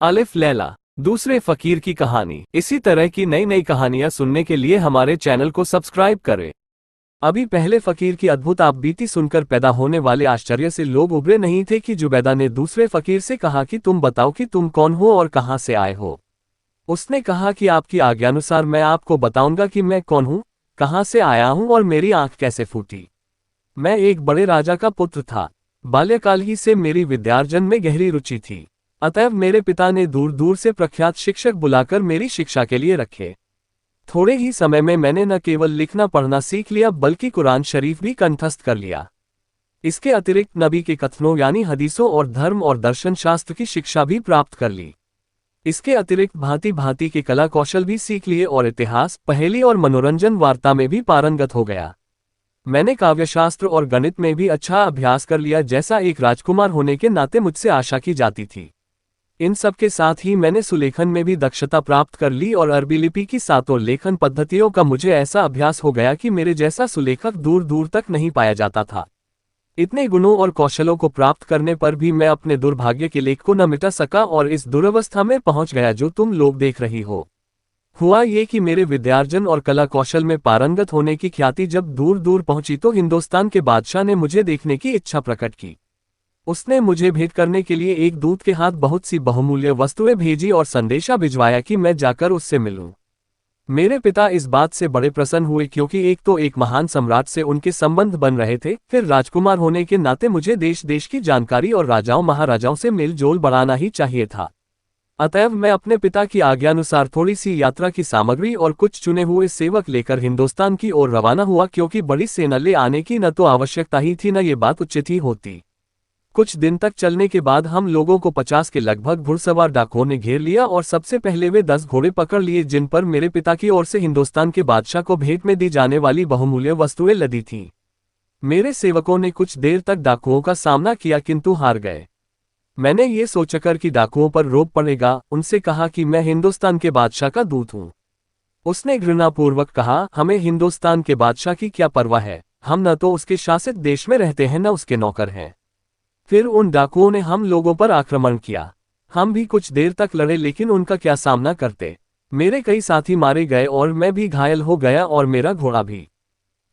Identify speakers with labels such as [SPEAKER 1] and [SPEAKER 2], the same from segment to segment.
[SPEAKER 1] अलिफ लैला, दूसरे फकीर की कहानी। इसी तरह की नई नई कहानियां सुनने के लिए हमारे चैनल को सब्सक्राइब करें। अभी पहले फकीर की अद्भुत आप बीती सुनकर पैदा होने वाले आश्चर्य से लोग उबरे नहीं थे कि जुबैदा ने दूसरे फकीर से कहा कि तुम बताओ कि तुम कौन हो और कहां से आए हो। उसने कहा कि आपकी आज्ञानुसार मैं आपको बताऊंगा कि मैं कौन हूं, कहां से आया हूं और मेरी आंख कैसे फूटी। मैं एक बड़े राजा का पुत्र था। बाल्यकाल ही से मेरी विद्यार्जन में गहरी रुचि थी। अतएव मेरे पिता ने दूर दूर से प्रख्यात शिक्षक बुलाकर मेरी शिक्षा के लिए रखे। थोड़े ही समय में मैंने न केवल लिखना पढ़ना सीख लिया बल्कि कुरान शरीफ भी कंठस्थ कर लिया। इसके अतिरिक्त नबी के कथनों यानी हदीसों और धर्म और दर्शन शास्त्र की शिक्षा भी प्राप्त कर ली। इसके अतिरिक्त भांति भांति के कला कौशल भी सीख लिए और इतिहास, पहेली और मनोरंजन वार्ता में भी पारंगत हो गया। मैंने काव्यशास्त्र और गणित में भी अच्छा अभ्यास कर लिया, जैसा एक राजकुमार होने के नाते मुझसे आशा की जाती थी। इन सब के साथ ही मैंने सुलेखन में भी दक्षता प्राप्त कर ली और अरबी लिपि की सातों लेखन पद्धतियों का मुझे ऐसा अभ्यास हो गया कि मेरे जैसा सुलेखक दूर दूर तक नहीं पाया जाता था। इतने गुणों और कौशलों को प्राप्त करने पर भी मैं अपने दुर्भाग्य के लेख को न मिटा सका और इस दुरवस्था में पहुंच गया जो तुम लोग देख रही हो। हुआ ये कि मेरे विद्यार्जन और कला कौशल में पारंगत होने की ख्याति जब दूर दूर पहुंची तो हिंदुस्तान के बादशाह ने मुझे देखने की इच्छा प्रकट की। उसने मुझे भेंट करने के लिए एक दूत के हाथ बहुत सी बहुमूल्य वस्तुएं भेजी और संदेशा भिजवाया कि मैं जाकर उससे मिलूं। मेरे पिता इस बात से बड़े प्रसन्न हुए क्योंकि एक तो एक महान सम्राट से उनके संबंध बन रहे थे, फिर राजकुमार होने के नाते मुझे देश देश की जानकारी और राजाओं महाराजाओं से मेल जोल बढ़ाना ही चाहिए था। अतएव मैं अपने पिता की आज्ञानुसार थोड़ी सी यात्रा की सामग्री और कुछ चुने हुए सेवक लेकर हिंदुस्तान की ओर रवाना हुआ, क्योंकि बड़ी सेना ले आने की न तो आवश्यकता ही थी न ये बात उचित ही होती। कुछ दिन तक चलने के बाद हम लोगों को 50 के लगभग घुड़सवार डाकुओं ने घेर लिया और सबसे पहले वे 10 घोड़े पकड़ लिए जिन पर मेरे पिता की ओर से हिंदुस्तान के बादशाह को भेंट में दी जाने वाली बहुमूल्य वस्तुएं लदी थीं। मेरे सेवकों ने कुछ देर तक डाकुओं का सामना किया किंतु हार गए। मैंने ये सोचकर कि डाकुओं पर रोक पड़ेगा, उनसे कहा कि मैं हिंदुस्तान के बादशाह का दूत हूँ। उसने घृणापूर्वक कहा, हमें हिंदुस्तान के बादशाह की क्या परवाह है, हम न तो उसके शासित देश में रहते हैं न उसके नौकर हैं। फिर उन डाकुओं ने हम लोगों पर आक्रमण किया। हम भी कुछ देर तक लड़े लेकिन उनका क्या सामना करते। मेरे कई साथी मारे गए और मैं भी घायल हो गया और मेरा घोड़ा भी।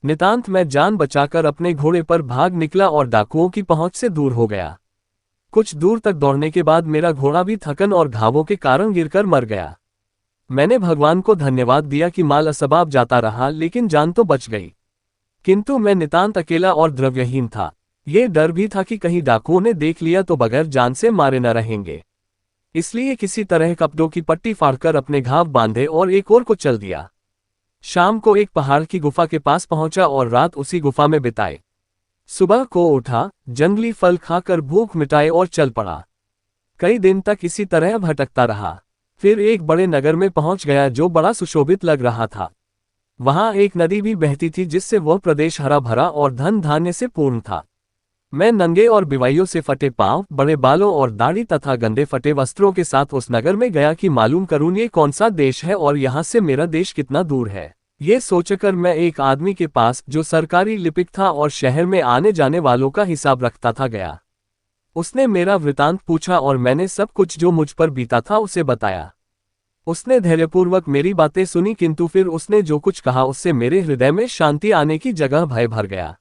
[SPEAKER 1] नितांत मैं जान बचाकर अपने घोड़े पर भाग निकला और डाकुओं की पहुंच से दूर हो गया। कुछ दूर तक दौड़ने के बाद मेरा घोड़ा भी थकन और घावों के कारण गिरकर मर गया। मैंने भगवान को धन्यवाद दिया कि माल असबाब जाता रहा लेकिन जान तो बच गई। किंतु मैं नितांत अकेला और द्रव्यहीन था। ये डर भी था कि कहीं डाकुओं ने देख लिया तो बगैर जान से मारे न रहेंगे। इसलिए किसी तरह कपड़ों की पट्टी फाड़कर अपने घाव बांधे और एक ओर को चल दिया। शाम को एक पहाड़ की गुफा के पास पहुंचा और रात उसी गुफा में बिताई। सुबह को उठा, जंगली फल खाकर भूख मिटाए और चल पड़ा। कई दिन तक इसी तरह भटकता रहा। फिर एक बड़े नगर में पहुंच गया जो बड़ा सुशोभित लग रहा था। वहां एक नदी भी बहती थी जिससे वह प्रदेश हरा भरा और धन धान्य से पूर्ण था। मैं नंगे और बिवाइयों से फटे पांव, बड़े बालों और दाढ़ी तथा गंदे फटे वस्त्रों के साथ उस नगर में गया कि मालूम करूं ये कौन सा देश है और यहाँ से मेरा देश कितना दूर है। ये सोचकर मैं एक आदमी के पास जो सरकारी लिपिक था और शहर में आने जाने वालों का हिसाब रखता था गया। उसने मेरा वृतांत पूछा और मैंने सब कुछ जो मुझ पर बीता था उसे बताया। उसने धैर्यपूर्वक मेरी बातें सुनी किंतु फिर उसने जो कुछ कहा उससे मेरे हृदय में शांति आने की जगह भय भर गया।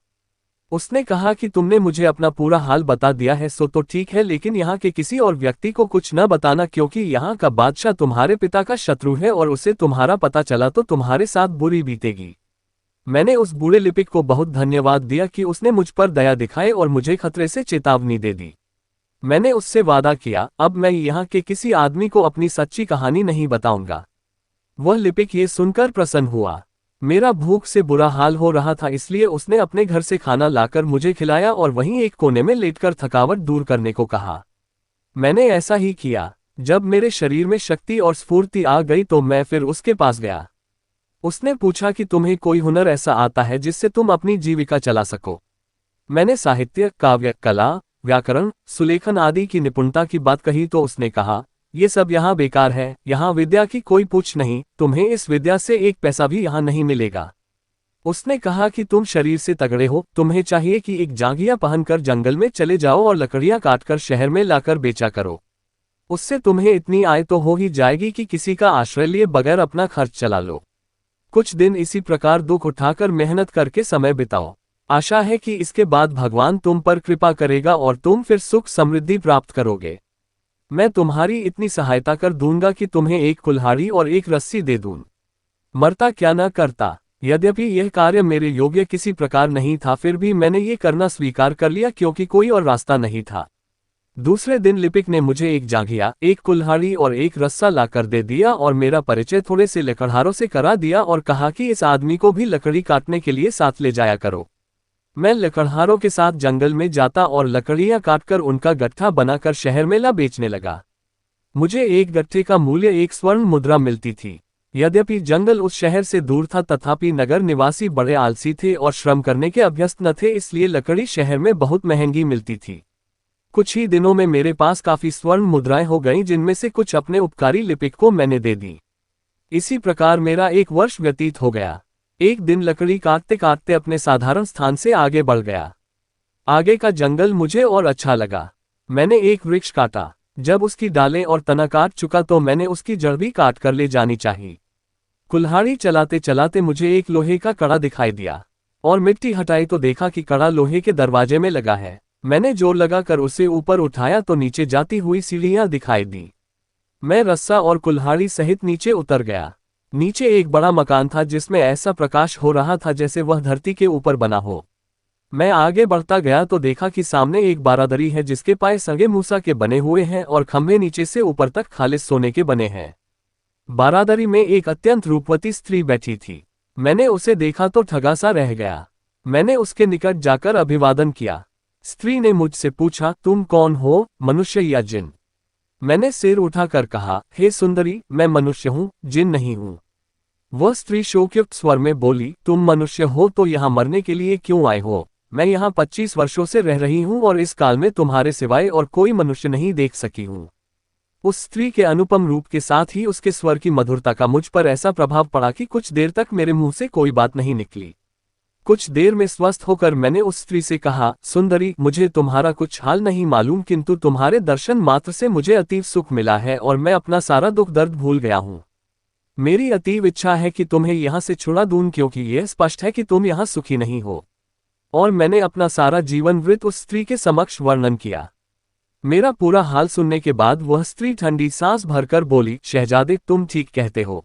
[SPEAKER 1] उसने कहा कि तुमने मुझे अपना पूरा हाल बता दिया है सो तो ठीक है, लेकिन यहाँ के किसी और व्यक्ति को कुछ न बताना क्योंकि यहाँ का बादशाह तुम्हारे पिता का शत्रु है और उसे तुम्हारा पता चला तो तुम्हारे साथ बुरी बीतेगी। मैंने उस बूढ़े लिपिक को बहुत धन्यवाद दिया कि उसने मुझ पर दया दिखाई और मुझे खतरे से चेतावनी दे दी। मैंने उससे वादा किया, अब मैं यहाँ के किसी आदमी को अपनी सच्ची कहानी नहीं बताऊंगा। वह लिपिक ये सुनकर प्रसन्न हुआ। मेरा भूख से बुरा हाल हो रहा था इसलिए उसने अपने घर से खाना लाकर मुझे खिलाया और वहीं एक कोने में लेटकर थकावट दूर करने को कहा। मैंने ऐसा ही किया। जब मेरे शरीर में शक्ति और स्फूर्ति आ गई तो मैं फिर उसके पास गया। उसने पूछा कि तुम्हें कोई हुनर ऐसा आता है जिससे तुम अपनी जीविका चला सको। मैंने साहित्य, काव्य, कला, व्याकरण, सुलेखन आदि की निपुणता की बात कही तो उसने कहा, ये सब यहाँ बेकार है, यहाँ विद्या की कोई पूछ नहीं, तुम्हें इस विद्या से एक पैसा भी यहाँ नहीं मिलेगा। उसने कहा कि तुम शरीर से तगड़े हो, तुम्हें चाहिए कि एक जांघिया पहनकर जंगल में चले जाओ और लकड़ियां काटकर शहर में लाकर बेचा करो। उससे तुम्हें इतनी आय तो हो ही जाएगी कि किसी का आश्रय लिए बगैर अपना खर्च चला लो। कुछ दिन इसी प्रकार दुख उठाकर मेहनत करके समय बिताओ। आशा है कि इसके बाद भगवान तुम पर कृपा करेगा और तुम फिर सुख समृद्धि प्राप्त करोगे। मैं तुम्हारी इतनी सहायता कर दूंगा कि तुम्हें एक कुल्हाड़ी और एक रस्सी दे दूं। मरता क्या न करता। यद्यपि यह कार्य मेरे योग्य किसी प्रकार नहीं था, फिर भी मैंने ये करना स्वीकार कर लिया क्योंकि कोई और रास्ता नहीं था। दूसरे दिन लिपिक ने मुझे एक जांघिया, एक कुल्हाड़ी और एक रस्सा लाकर दे दिया और मेरा परिचय थोड़े से लकड़हारों से करा दिया और कहा कि इस आदमी को भी लकड़ी काटने के लिए साथ ले जाया करो। मैं लकड़हारों के साथ जंगल में जाता और लकड़ियां काटकर उनका गट्ठा बनाकर शहर में ला बेचने लगा। मुझे एक गट्ठे का मूल्य 1 स्वर्ण मुद्रा मिलती थी। यद्यपि जंगल उस शहर से दूर था, तथापि नगर निवासी बड़े आलसी थे और श्रम करने के अभ्यस्त न थे, इसलिए लकड़ी शहर में बहुत महंगी मिलती थी। कुछ ही दिनों में मेरे पास काफी स्वर्ण मुद्राएं हो गईं, जिनमें से कुछ अपने उपकारी लिपिक को मैंने दे दी। इसी प्रकार मेरा 1 वर्ष व्यतीत हो गया। एक दिन लकड़ी काटते काटते अपने साधारण स्थान से आगे बढ़ गया। आगे का जंगल मुझे और अच्छा लगा। मैंने एक वृक्ष काटा। जब उसकी डालें और तना काट चुका तो मैंने उसकी जड़ भी काट कर ले जानी चाहिए। कुल्हाड़ी चलाते चलाते मुझे एक लोहे का कड़ा दिखाई दिया और मिट्टी हटाई तो देखा कि कड़ा लोहे के दरवाजे में लगा है। मैंने जोर लगाकर उसे ऊपर उठाया तो नीचे जाती हुई सीढ़ियां दिखाई दी। मैं रस्सा और कुल्हाड़ी सहित नीचे उतर गया। नीचे एक बड़ा मकान था जिसमें ऐसा प्रकाश हो रहा था जैसे वह धरती के ऊपर बना हो। मैं आगे बढ़ता गया तो देखा कि सामने एक बारादरी है जिसके पाए सगे मूसा के बने हुए हैं और खंभे नीचे से ऊपर तक खालिस सोने के बने हैं। बारादरी में एक अत्यंत रूपवती स्त्री बैठी थी। मैंने उसे देखा तो ठगा सा रह गया। मैंने उसके निकट जाकर अभिवादन किया। स्त्री ने मुझसे पूछा, तुम कौन हो, मनुष्य या जिन? मैंने सिर उठाकर कहा, हे सुंदरी, मैं मनुष्य हूँ, जिन नहीं हूँ। वह स्त्री शोकयुक्त स्वर में बोली, तुम मनुष्य हो तो यहाँ मरने के लिए क्यों आए हो? मैं यहाँ 25 वर्षों से रह रही हूँ और इस काल में तुम्हारे सिवाय और कोई मनुष्य नहीं देख सकी हूँ। उस स्त्री के अनुपम रूप के साथ ही उसके स्वर की मधुरता का मुझ पर ऐसा प्रभाव पड़ा कि कुछ देर तक मेरे मुंह से कोई बात नहीं निकली। कुछ देर में स्वस्थ होकर मैंने उस स्त्री से कहा, सुंदरी, मुझे तुम्हारा कुछ हाल नहीं मालूम, किंतु तुम्हारे दर्शन मात्र से मुझे अतीव सुख मिला है और मैं अपना सारा दुख दर्द भूल गया हूँ। मेरी अतीव इच्छा है कि तुम्हें यहाँ से छुड़ा दूं, क्योंकि यह स्पष्ट है कि तुम यहाँ सुखी नहीं हो। और मैंने अपना सारा जीवन वृत्त उस स्त्री के समक्ष वर्णन किया। मेरा पूरा हाल सुनने के बाद वह स्त्री ठंडी सांस भरकर बोली, शहजादे, तुम ठीक कहते हो।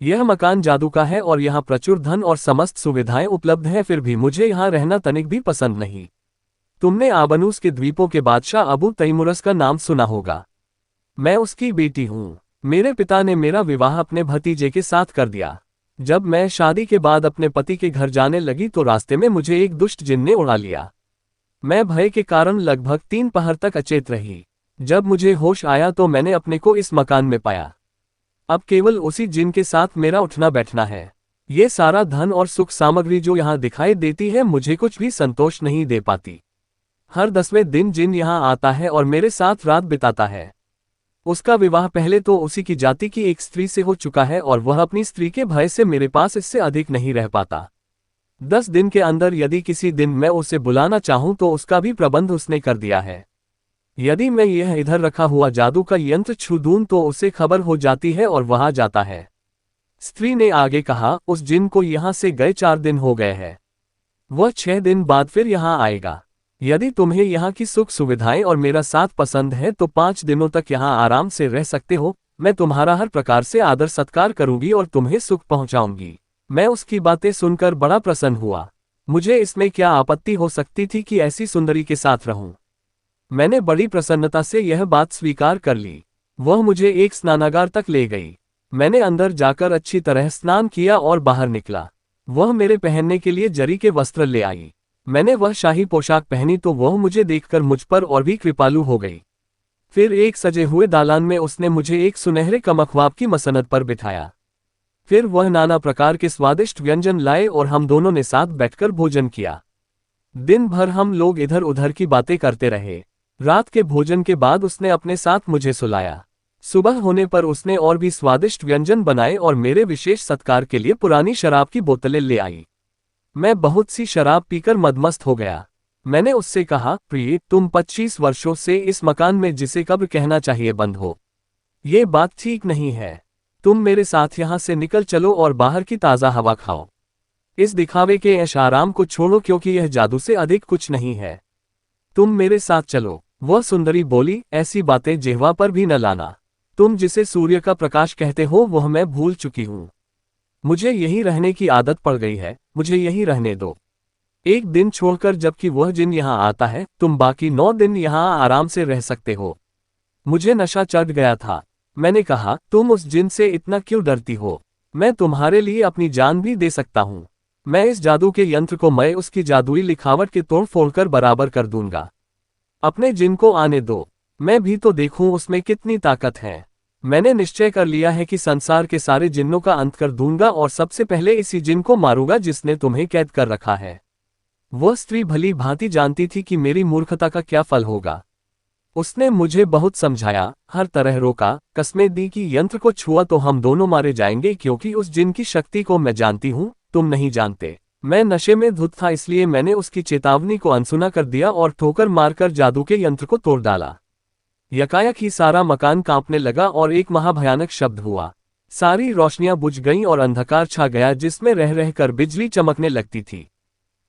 [SPEAKER 1] यह मकान जादू का है और यहाँ प्रचुर धन और समस्त सुविधाएं उपलब्ध हैं, फिर भी मुझे यहाँ रहना तनिक भी पसंद नहीं। तुमने आबनूस के द्वीपों के बादशाह अबू तैमुरस का नाम सुना होगा। मैं उसकी बेटी हूँ। मेरे पिता ने मेरा विवाह अपने भतीजे के साथ कर दिया। जब मैं शादी के बाद अपने पति के घर जाने लगी तो रास्ते में मुझे एक दुष्ट जिन ने उड़ा लिया। मैं भय के कारण लगभग 3 पहर तक अचेत रही। जब मुझे होश आया तो मैंने अपने को इस मकान में पाया। अब केवल उसी जिन के साथ मेरा उठना बैठना है। ये सारा धन और सुख सामग्री जो यहाँ दिखाई देती है मुझे कुछ भी संतोष नहीं दे पाती। हर 10वें दिन जिन यहाँ आता है और मेरे साथ रात बिताता है। उसका विवाह पहले तो उसी की जाति की एक स्त्री से हो चुका है और वह अपनी स्त्री के भय से मेरे पास इससे अधिक नहीं रह पाता। 10 दिन के अंदर यदि किसी दिन मैं उसे बुलाना चाहूं तो उसका भी प्रबंध उसने कर दिया है। यदि मैं यह इधर रखा हुआ जादू का यंत्र छू दूं तो उसे खबर हो जाती है और वह आ जाता है। स्त्री ने आगे कहा, उस जिन को यहाँ से गए 4 दिन हो गए हैं। वह 6 दिन बाद फिर यहाँ आएगा। यदि तुम्हें यहाँ की सुख सुविधाएं और मेरा साथ पसंद है तो 5 दिनों तक यहाँ आराम से रह सकते हो। मैं तुम्हारा हर प्रकार से आदर सत्कार करूंगी और तुम्हें सुख पहुंचाऊंगी। मैं उसकी बातें सुनकर बड़ा प्रसन्न हुआ। मुझे इसमें क्या आपत्ति हो सकती थी कि ऐसी सुंदरी के साथ रहूं। मैंने बड़ी प्रसन्नता से यह बात स्वीकार कर ली। वह मुझे एक स्नानागार तक ले गई। मैंने अंदर जाकर अच्छी तरह स्नान किया और बाहर निकला। वह मेरे पहनने के लिए जरी के वस्त्र ले आई। मैंने वह शाही पोशाक पहनी तो वह मुझे देखकर मुझ पर और भी कृपालु हो गई। फिर एक सजे हुए दालान में उसने मुझे एक सुनहरे कमखवाब की मसनद पर बिठाया। फिर वह नाना प्रकार के स्वादिष्ट व्यंजन लाए और हम दोनों ने साथ बैठकर भोजन किया। दिन भर हम लोग इधर उधर की बातें करते रहे। रात के भोजन के बाद उसने अपने साथ मुझे सुलाया। सुबह होने पर उसने और भी स्वादिष्ट व्यंजन बनाए और मेरे विशेष सत्कार के लिए पुरानी शराब की बोतलें ले आई। मैं बहुत सी शराब पीकर मदमस्त हो गया। मैंने उससे कहा, प्रिय, तुम 25 वर्षों से इस मकान में जिसे कब्र कहना चाहिए बंद हो। ये बात ठीक नहीं है। तुम मेरे साथ यहाँ से निकल चलो और बाहर की ताज़ा हवा खाओ। इस दिखावे के ऐश आराम को छोड़ो क्योंकि यह जादू से अधिक कुछ नहीं है। तुम मेरे साथ चलो। वह सुंदरी बोली, ऐसी बातें जिह्वा पर भी न लाना। तुम जिसे सूर्य का प्रकाश कहते हो वह मैं भूल चुकी हूँ। मुझे यहीं रहने की आदत पड़ गई है, मुझे यहीं रहने दो। एक दिन छोड़कर जबकि वह जिन यहाँ आता है, तुम बाकी 9 दिन यहाँ आराम से रह सकते हो। मुझे नशा चढ़ गया था। मैंने कहा, तुम उस जिन से इतना क्यों डरती हो? मैं तुम्हारे लिए अपनी जान भी दे सकता हूँ। मैं इस जादू के यंत्र को मैं उसकी जादुई लिखावट के तोड़ फोड़कर बराबर कर दूंगा। अपने जिन को आने दो, मैं भी तो देखूं उसमें कितनी ताकत है। मैंने निश्चय कर लिया है कि संसार के सारे जिन्नों का अंत कर दूंगा और सबसे पहले इसी जिन को मारूंगा जिसने तुम्हें कैद कर रखा है। वह स्त्री भली भांति जानती थी कि मेरी मूर्खता का क्या फल होगा। उसने मुझे बहुत समझाया, हर तरह रोका, कस्में दी कि यंत्र को छुआ तो हम दोनों मारे जाएंगे क्योंकि उस जिन की शक्ति को मैं जानती हूँ, तुम नहीं जानते। मैं नशे में धुत था इसलिए मैंने उसकी चेतावनी को अनसुना कर दिया और ठोकर मारकर जादू के यंत्र को तोड़ डाला। यकायक ही सारा मकान कांपने लगा और एक महाभयानक शब्द हुआ। सारी रोशनियां बुझ गईं और अंधकार छा गया जिसमें रह रहकर बिजली चमकने लगती थी।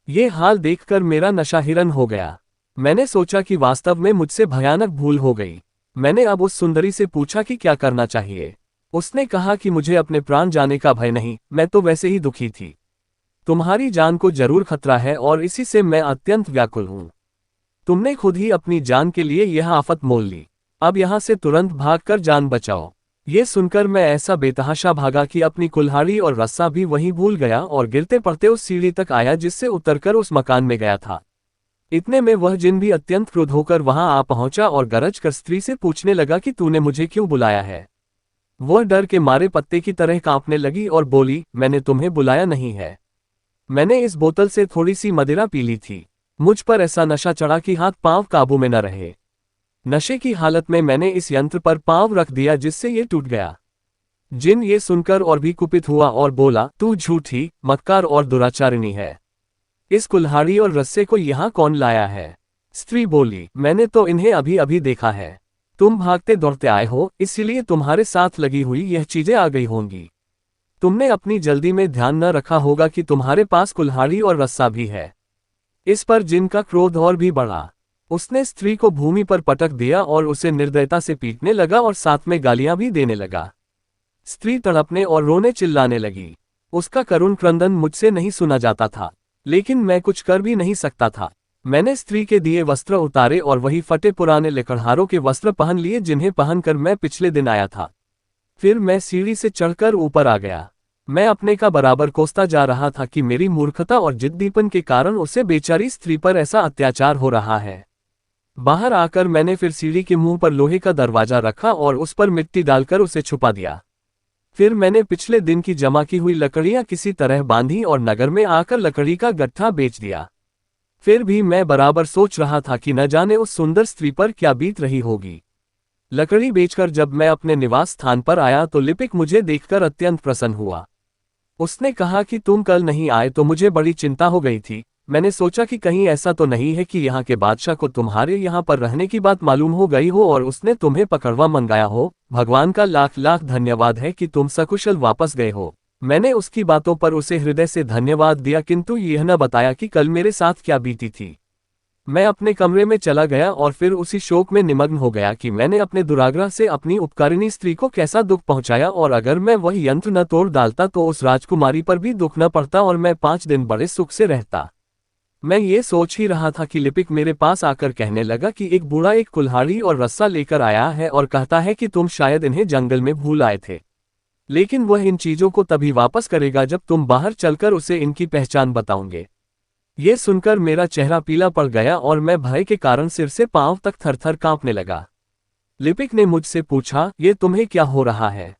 [SPEAKER 1] ये हाल देखकर मेरा नशा हिरन हो गया। मैंने सोचा कि वास्तव में मुझसे भयानक भूल हो गई। मैंने अब उस सुंदरी से पूछा कि क्या करना चाहिए। उसने कहा कि मुझे अपने प्राण जाने का भय नहीं, मैं तो वैसे ही दुखी थी। तुम्हारी जान को जरूर खतरा है और इसी से मैं अत्यंत व्याकुल हूं। तुमने खुद ही अपनी जान के लिए यह आफत मोल ली। अब यहां से तुरंत भागकर जान बचाओ। ये सुनकर मैं ऐसा बेतहाशा भागा कि अपनी कुल्हाड़ी और रस्सा भी वहीं भूल गया और गिरते पड़ते उस सीढ़ी तक आया जिससे उतरकर उस मकान में गया था। इतने में वह जिन भी अत्यंत क्रुद्ध होकर वहां आ पहुंचा और गरज कर स्त्री से पूछने लगा कि तूने मुझे क्यों बुलाया है। वह डर के मारे पत्ते की तरह कांपने लगी और बोली, मैंने तुम्हें बुलाया नहीं है। मैंने इस बोतल से थोड़ी सी मदिरा पी ली थी। मुझ पर ऐसा नशा चढ़ा कि हाथ पांव काबू में न रहे। नशे की हालत में मैंने इस यंत्र पर पांव रख दिया जिससे ये टूट गया। जिन ये सुनकर और भी कुपित हुआ और बोला, तू झूठी, मक्कार और दुराचारिणी है। इस कुल्हाड़ी और रस्से को यहाँ कौन लाया है? स्त्री बोली, मैंने तो इन्हें अभी अभी देखा है। तुम भागते दौड़ते आए हो, इसलिए तुम्हारे साथ लगी हुई यह चीजें आ गई होंगी। तुमने अपनी जल्दी में ध्यान न रखा होगा कि तुम्हारे पास कुल्हाड़ी और रस्सा भी है। इस पर जिन का क्रोध और भी बढ़ा। उसने स्त्री को भूमि पर पटक दिया और उसे निर्दयता से पीटने लगा और साथ में गालियां भी देने लगा। स्त्री तड़पने और रोने चिल्लाने लगी। उसका करुण क्रंदन मुझसे नहीं सुना जाता था, लेकिन मैं कुछ कर भी नहीं सकता था। मैंने स्त्री के दिए वस्त्र उतारे और वही फटे पुराने लकड़हारों के वस्त्र पहन लिए जिन्हें पहनकर मैं पिछले दिन आया था। फिर मैं सीढ़ी से चढ़कर ऊपर आ गया। मैं अपने का बराबर कोसता जा रहा था कि मेरी मूर्खता और जिद्दीपन के कारण उसे बेचारी स्त्री पर ऐसा अत्याचार हो रहा है। बाहर आकर मैंने फिर सीढ़ी के मुंह पर लोहे का दरवाजा रखा और उस पर मिट्टी डालकर उसे छुपा दिया। फिर मैंने पिछले दिन की जमा की हुई लकड़ियां किसी तरह बांधी और नगर में आकर लकड़ी का गट्ठा बेच दिया। फिर भी मैं बराबर सोच रहा था कि न जाने उस सुंदर स्त्री पर क्या बीत रही होगी। लकड़ी बेचकर जब मैं अपने निवास स्थान पर आया तो लिपिक मुझे देखकर अत्यंत प्रसन्न हुआ। उसने कहा कि तुम कल नहीं आए तो मुझे बड़ी चिंता हो गई थी। मैंने सोचा कि कहीं ऐसा तो नहीं है कि यहाँ के बादशाह को तुम्हारे यहाँ पर रहने की बात मालूम हो गई हो और उसने तुम्हें पकड़वा मंगाया हो। भगवान का लाख लाख धन्यवाद है कि तुम सकुशल वापस गए हो। मैंने उसकी बातों पर उसे हृदय से धन्यवाद दिया, किंतु यह न बताया कि कल मेरे साथ क्या बीती थी। मैं अपने कमरे में चला गया और फिर उसी शोक में निमग्न हो गया कि मैंने अपने दुराग्रह से अपनी उपकारिणी स्त्री को कैसा दुख पहुंचाया, और अगर मैं वह यंत्र न तोड़ डालता तो उस राजकुमारी पर भी दुख न पड़ता और मैं 5 दिन बड़े सुख से रहता। मैं ये सोच ही रहा था कि लिपिक मेरे पास आकर कहने लगा कि एक बूढ़ा एक कुल्हाड़ी और रस्सा लेकर आया है और कहता है कि तुम शायद इन्हें जंगल में भूल आए थे, लेकिन वह इन चीजों को तभी वापस करेगा जब तुम बाहर चलकर उसे इनकी पहचान बताओगे। ये सुनकर मेरा चेहरा पीला पड़ गया और मैं भय के कारण सिर से पांव तक थरथर कांपने लगा। लिपिक ने मुझसे पूछा, ये तुम्हें क्या हो रहा है?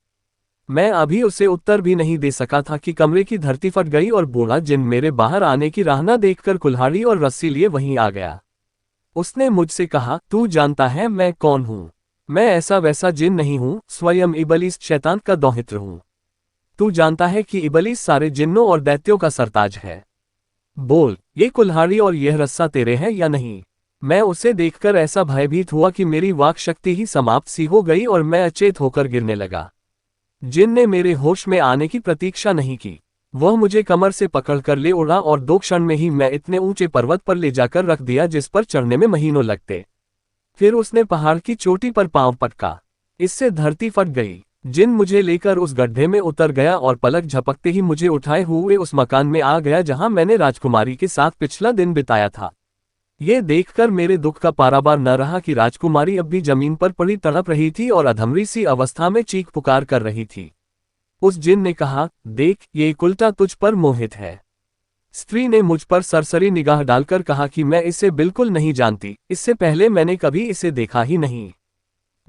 [SPEAKER 1] मैं अभी उसे उत्तर भी नहीं दे सका था कि कमरे की धरती फट गई और बूढ़ा जिन मेरे बाहर आने की राह न देखकर कुल्हाड़ी और रस्सी लिए वहीं आ गया। उसने मुझसे कहा, तू जानता है मैं कौन हूँ? मैं ऐसा वैसा जिन नहीं हूँ, स्वयं इबलीस शैतान का दौहित्र हूँ। तू जानता है कि इबलीस सारे जिन्नों और दैत्यों का सरताज है। बोल, ये कुल्हाड़ी और यह रस्सा तेरे हैं या नहीं? मैं उसे देखकर ऐसा भयभीत हुआ कि मेरी वाक शक्ति ही समाप्त सी हो गई और मैं अचेत होकर गिरने लगा। जिन ने मेरे होश में आने की प्रतीक्षा नहीं की। वह मुझे कमर से पकड़कर ले उड़ा और 2 क्षण में ही मैं इतने ऊंचे पर्वत पर ले जाकर रख दिया जिस पर चढ़ने में महीनों लगते। फिर उसने पहाड़ की चोटी पर पांव पटका। इससे धरती फट गई। जिन मुझे लेकर उस गड्ढे में उतर गया और पलक झपकते ही मुझे उठाए हुए उस मकान में आ गया जहां मैंने राजकुमारी के साथ पिछला दिन बिताया था। ये देखकर मेरे दुख का पारावार न रहा कि राजकुमारी अब भी जमीन पर पड़ी तड़प रही थी और अधमरी सी अवस्था में चीख पुकार कर रही थी। उस जिन ने कहा, देख, ये कुल्टा तुझ पर मोहित है। स्त्री ने मुझ पर सरसरी निगाह डालकर कहा कि मैं इसे बिल्कुल नहीं जानती, इससे पहले मैंने कभी इसे देखा ही नहीं।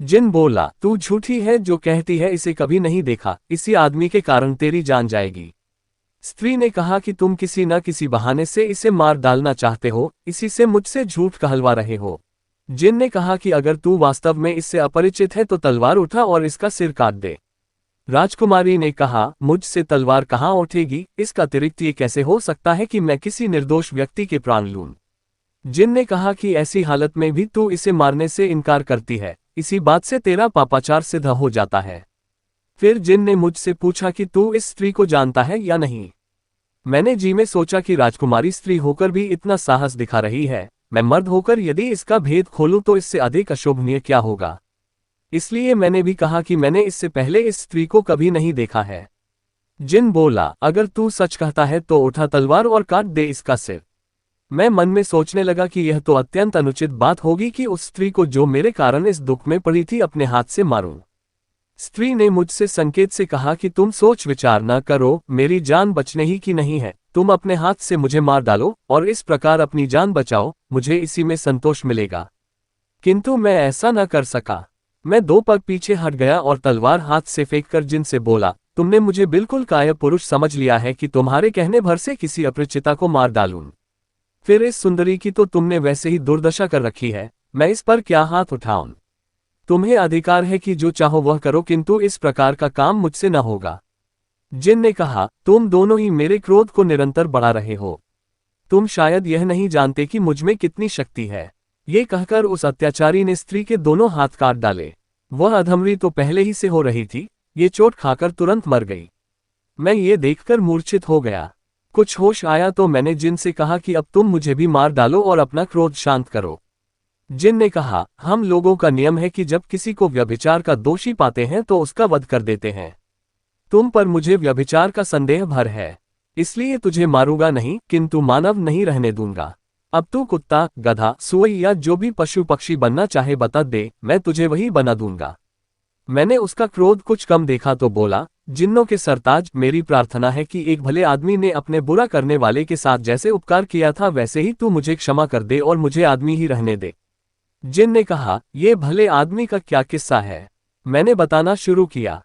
[SPEAKER 1] जिन बोला, तू झूठी है जो कहती है इसे कभी नहीं देखा, इसी आदमी के कारण तेरी जान जाएगी। स्त्री ने कहा कि तुम किसी न किसी बहाने से इसे मार डालना चाहते हो, इसी से मुझसे झूठ कहलवा रहे हो। जिन ने कहा कि अगर तू वास्तव में इससे अपरिचित है तो तलवार उठा और इसका सिर काट दे। राजकुमारी ने कहा, मुझसे तलवार कहाँ उठेगी, इसका अतिरिक्त ये कैसे हो सकता है कि मैं किसी निर्दोष व्यक्ति के प्राण लूं। जिन ने कहा कि ऐसी हालत में भी तू इसे मारने से इनकार करती है, इसी बात से तेरा पापाचार सिद्ध हो जाता है। फिर जिन ने मुझसे पूछा कि तू इस स्त्री को जानता है या नहीं। मैंने जी में सोचा कि राजकुमारी स्त्री होकर भी इतना साहस दिखा रही है, मैं मर्द होकर यदि इसका भेद खोलूं तो इससे अधिक अशोभनीय क्या होगा। इसलिए मैंने भी कहा कि मैंने इससे पहले इस स्त्री को कभी नहीं देखा है। जिन बोला, अगर तू सच कहता है तो उठा तलवार और काट दे इसका सिर। मैं मन में सोचने लगा कि यह तो अत्यंत अनुचित बात होगी कि उस स्त्री को जो मेरे कारण इस दुख में पड़ी थी अपने हाथ से मारूं। स्त्री ने मुझसे संकेत से कहा कि तुम सोच विचार न करो, मेरी जान बचने ही की नहीं है, तुम अपने हाथ से मुझे मार डालो और इस प्रकार अपनी जान बचाओ, मुझे इसी में संतोष मिलेगा। किंतु मैं ऐसा न कर सका। मैं 2 पग पीछे हट गया और तलवार हाथ से फेंककर जिन से बोला, तुमने मुझे बिल्कुल कायर पुरुष समझ लिया है कि तुम्हारे कहने भर से किसी अपरिचिता को मार डालूं। फिर इस सुंदरी की तो तुमने वैसे ही दुर्दशा कर रखी है, मैं इस पर क्या हाथ उठाऊं। तुम्हें अधिकार है कि जो चाहो वह करो, किंतु इस प्रकार का काम मुझसे न होगा। जिन ने कहा, तुम दोनों ही मेरे क्रोध को निरंतर बढ़ा रहे हो। तुम शायद यह नहीं जानते कि मुझमें कितनी शक्ति है। ये कहकर उस अत्याचारी ने स्त्री के दोनों हाथ काट डाले। वह अधमरी तो पहले ही से हो रही थी, ये चोट खाकर तुरंत मर गई। मैं ये देखकर मूर्छित हो गया। कुछ होश आया तो मैंने जिन से कहा कि अब तुम मुझे भी मार डालो और अपना क्रोध शांत करो। जिन ने कहा, हम लोगों का नियम है कि जब किसी को व्यभिचार का दोषी पाते हैं तो उसका वध कर देते हैं। तुम पर मुझे व्यभिचार का संदेह भर है, इसलिए तुझे मारूंगा नहीं, किंतु मानव नहीं रहने दूंगा। अब तू कुत्ता, गधा, सुअर या जो भी पशु पक्षी बनना चाहे बता दे, मैं तुझे वही बना दूंगा। मैंने उसका क्रोध कुछ कम देखा तो बोला, जिन्नों के सरताज, मेरी प्रार्थना है कि एक भले आदमी ने अपने बुरा करने वाले के साथ जैसे उपकार किया था वैसे ही तू मुझे क्षमा कर दे और मुझे आदमी ही रहने दे। जिन ने कहा, यह भले आदमी का क्या किस्सा है। मैंने बताना शुरू किया।